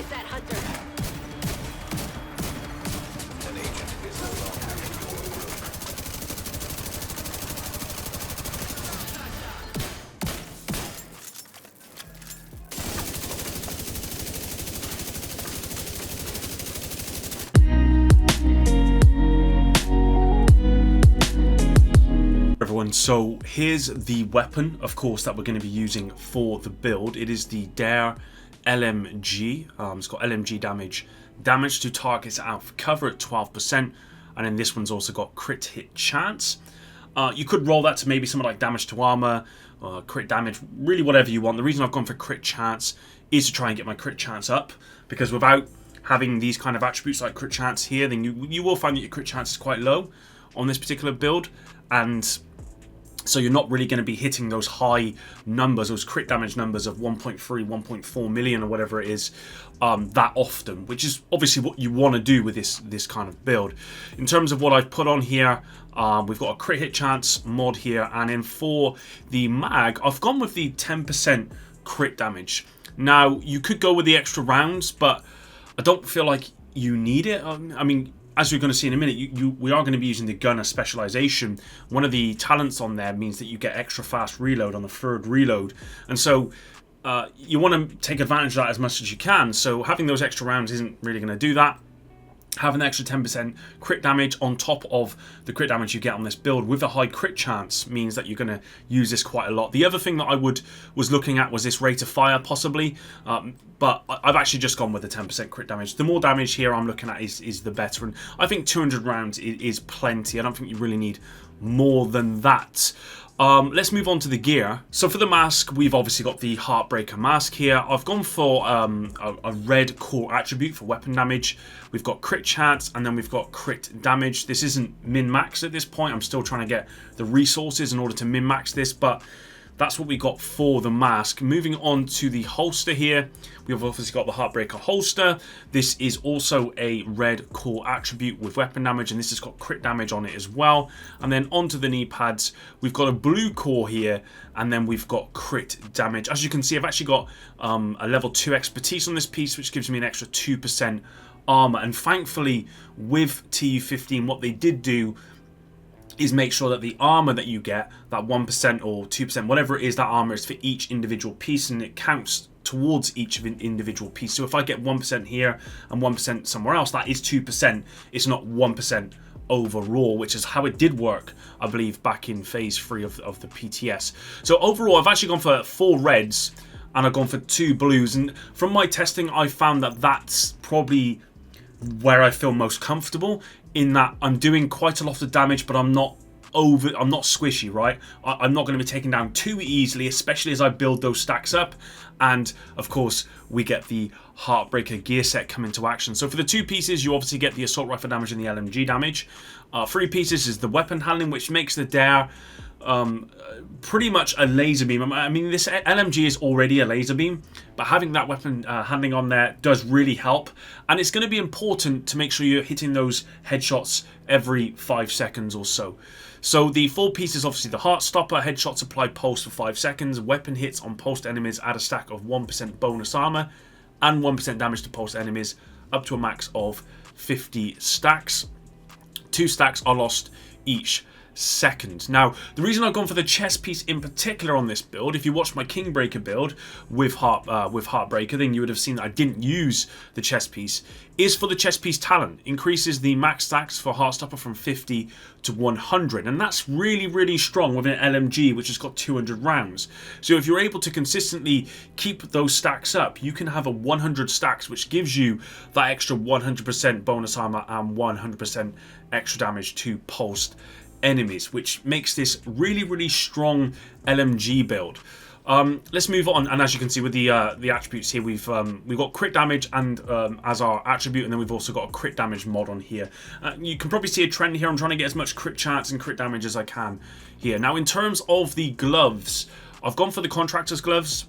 neutralize that hunter. An agent is no longer in your group. Everyone, so here's the weapon, of course, that we're going to be using for the build. It is the Dare LMG. It's got LMG damage to targets out of cover at 12%, and then this one's also got crit hit chance. You could roll that to maybe something like damage to armor, crit damage, really whatever you want. The reason I've gone for crit chance is to try and get my crit chance up, because without having these kind of attributes like crit chance here, then you will find that your crit chance is quite low on this particular build, and so you're not really going to be hitting those high numbers, those crit damage numbers of 1.3, 1.4 million or whatever it is, that often, which is obviously what you want to do with this kind of build. In terms of what I've put on here, we've got a crit hit chance mod here, and then for the mag, I've gone with the 10% crit damage. Now, you could go with the extra rounds, but I don't feel like you need it. I mean, as we're going to see in a minute, we are going to be using the gunner specialization. One of the talents on there means that you get extra fast reload on the third reload. And so you want to take advantage of that as much as you can. So having those extra rounds isn't really going to do that. Having an extra 10% crit damage on top of the crit damage you get on this build with a high crit chance means that you're going to use this quite a lot. The other thing that I was looking at was this rate of fire possibly, but I've actually just gone with the 10% crit damage. The more damage here I'm looking at is the better, and I think 200 rounds is plenty. I don't think you really need more than that. Let's move on to the gear. So for the mask, we've obviously got the Heartbreaker mask here. I've gone for a red core attribute for weapon damage. We've got crit chance, and then we've got crit damage. This isn't min-max at this point. I'm still trying to get the resources in order to min-max this, but that's what we got for the mask. Moving on to the holster here, we've obviously got the Heartbreaker holster. This is also a red core attribute with weapon damage, and this has got crit damage on it as well. And then onto the knee pads, we've got a blue core here, and then we've got crit damage. As you can see, I've actually got a level 2 expertise on this piece, which gives me an extra 2% armor. And thankfully, with TU15, what they did do is make sure that the armor that you get, that 1% or 2%, whatever it is, that armor is for each individual piece, and it counts towards each of an individual piece. So if I get 1% here and 1% somewhere else, that is 2%. It's not 1% overall, which is how it did work, I believe, back in phase 3 of the PTS. So overall, I've actually gone for 4 reds and I've gone for 2 blues. And from my testing, I found that that's probably where I feel most comfortable, in that I'm doing quite a lot of damage, but I'm not squishy, right? I'm not going to be taken down too easily, especially as I build those stacks up. And of course, we get the Heartbreaker Gear Set come into action. So for the 2 pieces, you obviously get the assault rifle damage and the LMG damage. 3 pieces is the weapon handling, which makes the Dare pretty much a laser beam. I mean, this LMG is already a laser beam, but having that weapon handling on there does really help, and it's going to be important to make sure you're hitting those headshots every 5 seconds or so. So the 4 pieces, obviously the Heart Stopper, headshots applied pulse for 5 seconds, weapon hits on pulsed enemies add a stack of 1% bonus armor, and 1% damage to pulsed enemies up to a max of 50 stacks. 2 stacks are lost each second. Now, the reason I've gone for the chest piece in particular on this build, if you watched my Kingbreaker build with Heartbreaker, then you would have seen that I didn't use the chest piece, is for the chest piece talent. Increases the max stacks for Heartstopper from 50 to 100, and that's really, really strong with an LMG, which has got 200 rounds. So if you're able to consistently keep those stacks up, you can have a 100 stacks, which gives you that extra 100% bonus armor and 100% extra damage to pulsed enemies, which makes this really, really strong LMG build. Let's move on, and as you can see with the attributes here, we've got crit damage and as our attribute, and then we've also got a crit damage mod on here. You can probably see a trend here. I'm trying to get as much crit chance and crit damage as I can here. Now, in terms of the gloves, I've gone for the contractor's gloves.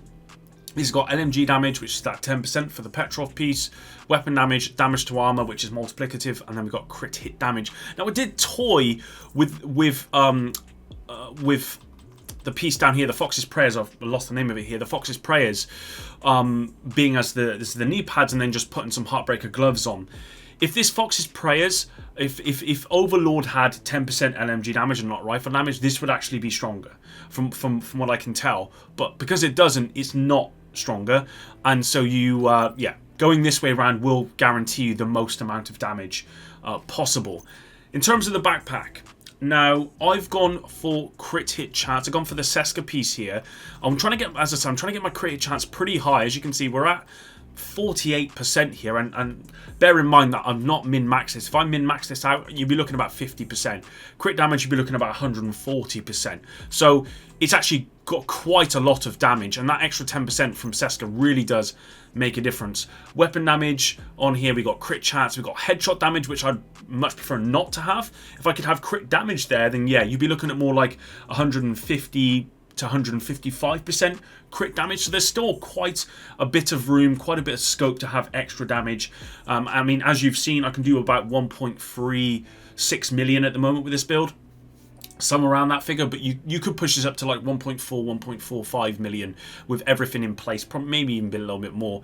These have got LMG damage, which is that 10% for the Petrov piece, weapon damage, damage to armor, which is multiplicative, and then we've got crit hit damage. Now, I did toy with the piece down here, the Fox's Prayers, I've lost the name of it here, the Fox's Prayers, being as the knee pads and then just putting some Heartbreaker gloves on. If this Fox's Prayers, if Overlord had 10% LMG damage and not rifle damage, this would actually be stronger, from what I can tell. But because it doesn't, it's not stronger, and so you, yeah, going this way around will guarantee you the most amount of damage possible. In terms of the backpack, now I've gone for crit hit chance. I've gone for the Seska piece here. I'm trying to get, as I said, I'm trying to get my crit hit chance pretty high. As you can see, we're at 48% here, and bear in mind that I'm not min-max this. If I min-max this out, you'd be looking about 50%. Crit damage, you'd be looking about 140%. So it's actually got quite a lot of damage, and that extra 10% from Seska really does make a difference. Weapon damage on here, we got crit chance, we got headshot damage, which I'd much prefer not to have. If I could have crit damage there, then yeah, you'd be looking at more like 150 to 155% crit damage, so there's still quite a bit of room, quite a bit of scope to have extra damage. I mean, as you've seen, I can do about 1.36 million at the moment with this build, somewhere around that figure, but you could push this up to like 1.4, 1.45 million with everything in place, probably maybe even a little bit more.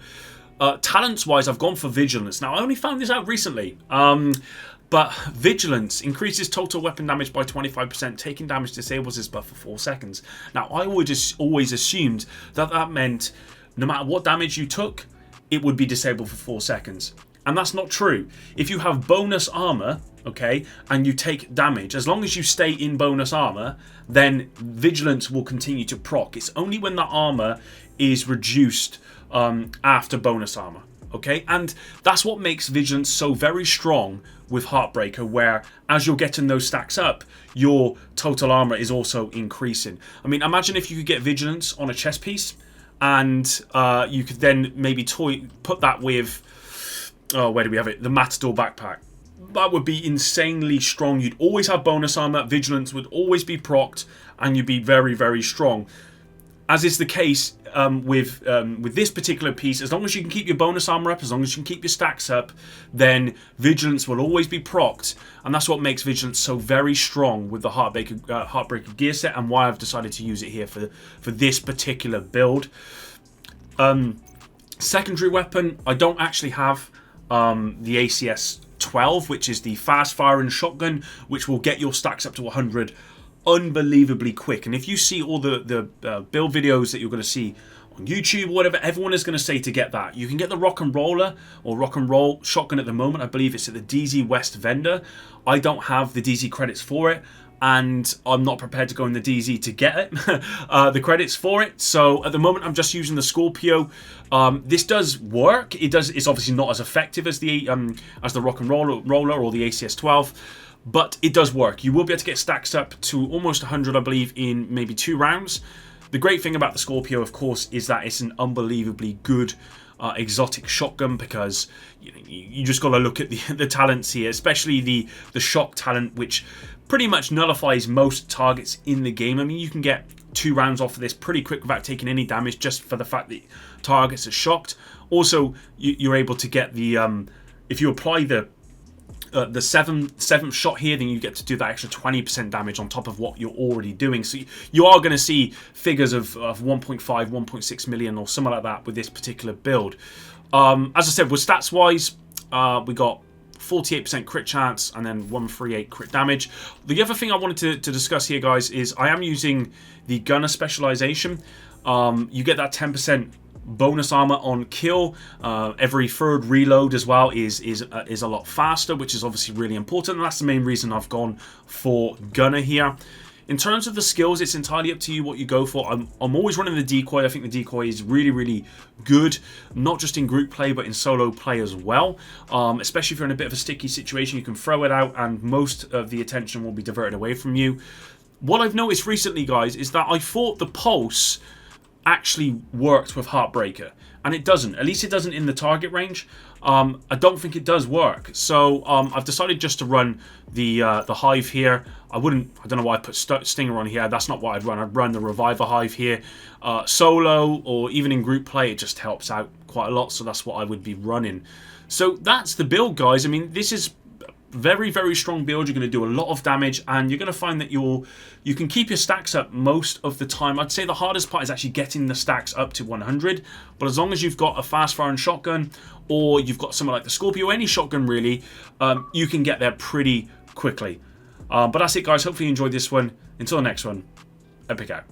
Talents wise, I've gone for Vigilance. Now, I only found this out recently, but Vigilance increases total weapon damage by 25%. Taking damage disables this buff for 4 seconds. Now, I would just always assumed that that meant no matter what damage you took, it would be disabled for 4 seconds. And that's not true. If you have bonus armor, okay, and you take damage, as long as you stay in bonus armor, then Vigilance will continue to proc. It's only when the armor is reduced after bonus armor. Okay, and that's what makes Vigilance so very strong with Heartbreaker, where as you're getting those stacks up, your total armor is also increasing. I mean, imagine if you could get Vigilance on a chest piece, and you could then maybe put that with, where do we have it? The Matador backpack. That would be insanely strong. You'd always have bonus armor, Vigilance would always be procced, and you'd be very, very strong. As is the case with this particular piece, as long as you can keep your bonus armor up, as long as you can keep your stacks up, then Vigilance will always be procced, and that's what makes Vigilance so very strong with the Heartbreaker Gear Set, and why I've decided to use it here for this particular build. Secondary weapon, I don't actually have the ACS-12, which is the fast firing shotgun, which will get your stacks up to 100 unbelievably quick. And if you see all the build videos that you're going to see on YouTube or whatever, everyone is going to say to get that. You can get the Rock and Roller or Rock and Roll shotgun at the moment. I believe it's at the DZ West vendor. I don't have the DZ credits for it, and I'm not prepared to go in the DZ to get it, the credits for it. So at the moment, I'm just using the Scorpio. This does work. It's obviously not as effective as the Rock and Roller or the ACS-12. But it does work. You will be able to get stacks up to almost 100, I believe, in maybe 2 rounds. The great thing about the Scorpio, of course, is that it's an unbelievably good exotic shotgun, because you just got to look at the talents here, especially the shock talent, which pretty much nullifies most targets in the game. I mean, you can get 2 rounds off of this pretty quick without taking any damage, just for the fact that targets are shocked. Also, you're able to get the if you apply the seventh shot here, then you get to do that extra 20% damage on top of what you're already doing. So you are going to see figures of 1.5, 1.6 million or something like that with this particular build. As I said, with stats wise, we got 48% crit chance and then 138 crit damage. The other thing I wanted to discuss here, guys, is I am using the gunner specialization. You get that 10% bonus armor on kill. Every third reload as well is a lot faster, which is obviously really important, and that's the main reason I've gone for gunner here. In terms of the skills, it's entirely up to you what you go for. I'm always running the decoy. I think the decoy is really, really good, not just in group play, but in solo play as well. Especially if you're in a bit of a sticky situation, you can throw it out and most of the attention will be diverted away from you. What I've noticed recently, guys, is that I thought the pulse actually worked with Heartbreaker, and it doesn't. At least it doesn't in the target range. I don't think it does work. So I've decided just to run the Hive here. I don't know why I put Stinger on here. That's not what I'd run. I'd run the Reviver Hive here. Solo or even in group play, it just helps out quite a lot. So that's what I would be running. So that's the build, guys. I mean, this is very, very strong build. You're going to do a lot of damage, and you're going to find that you can keep your stacks up most of the time. I'd say the hardest part is actually getting the stacks up to 100, but as long as you've got a fast-firing shotgun, or you've got something like the Scorpio, any shotgun really, you can get there pretty quickly. But that's it, guys. Hopefully you enjoyed this one. Until the next one, Epic out.